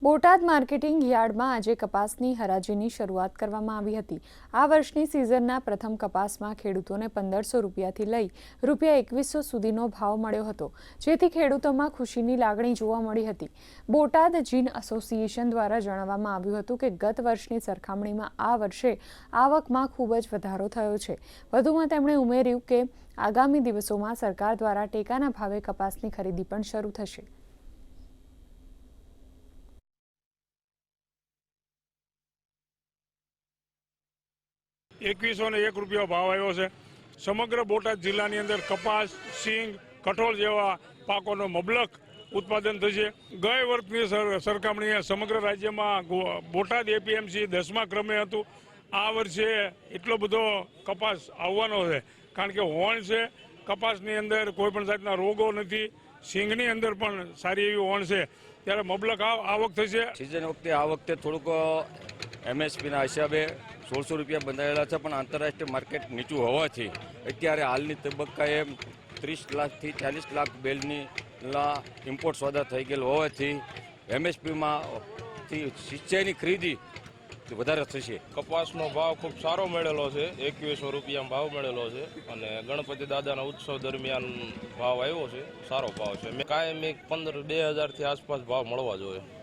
Botad marketing યાર્ડમાં આજે કપાસની હરાજીની શરૂઆત કરવામાં આવી હતી। આ વર્ષની સિઝનના પ્રથમ કપાસમાં ખેડૂતોને 1500 રૂપિયાથી લઈ રૂપિયા 2100 સુધીનો ભાવ મળ્યો હતો, જેથી ખેડૂતોમાં ખુશીની લાગણી જોવા મળી હતી। બોટાદ જીન એસોસિએશન દ્વારા જણાવવામાં આવ્યું હતું કે ગત વર્ષની સરખામણીમાં આ વર્ષે આવકમાં ખૂબ જ વધારો થયો છે। વધુમાં તેમણે ઉમેર્યું કે આગામી દિવસોમાં સરકાર દ્વારા ટેકાના ભાવે કપાસની ખરીદી પણ શરૂ થશે। ₹2101 ભાવ આવ્યો છે। સમગ્ર બોટાદ જિલ્લાની અંદર કપાસ, સિંગ, કઠોળ જેવા પાકોનો મબલક ઉત્પાદન થશે। ગઈ વર્ષની સરખામણીએ સમગ્ર રાજ્યમાં બોટાદ એપીએમસી 10મા ક્રમે હતું। આ વર્ષે એટલો બધો કપાસ આવવાનો છે, કારણ કે હોણ છે, કપાસની અંદર કોઈ પણ જાતના રોગો નથી, સિંગની અંદર પણ સારી એવી હોણ છે, ત્યારે મબલક આવક થશે। સિઝન વખતે આ વખતે થોડુંક એમએસપીના હિસાબે 1600 રૂપિયા બંધાયેલા છે, પણ આંતરરાષ્ટ્રીય માર્કેટ નીચું હોવાથી અત્યારે હાલની તબક્કાએ 30 લાખથી 40 લાખ બેલની ઇમ્પોર્ટ સોદા થઈ ગયેલ હોવાથી એમએસપીમાંથી સિંચાઈની ખરીદી વધારે થશે। કપાસનો ભાવ ખૂબ સારો મળેલો છે, 2100 રૂપિયામાં ભાવ મળેલો છે અને ગણપતિ દાદાના ઉત્સવ દરમિયાન ભાવ આવ્યો છે, સારો ભાવ છે। કાયમી 2000થી આસપાસ ભાવ મળવા જોઈએ।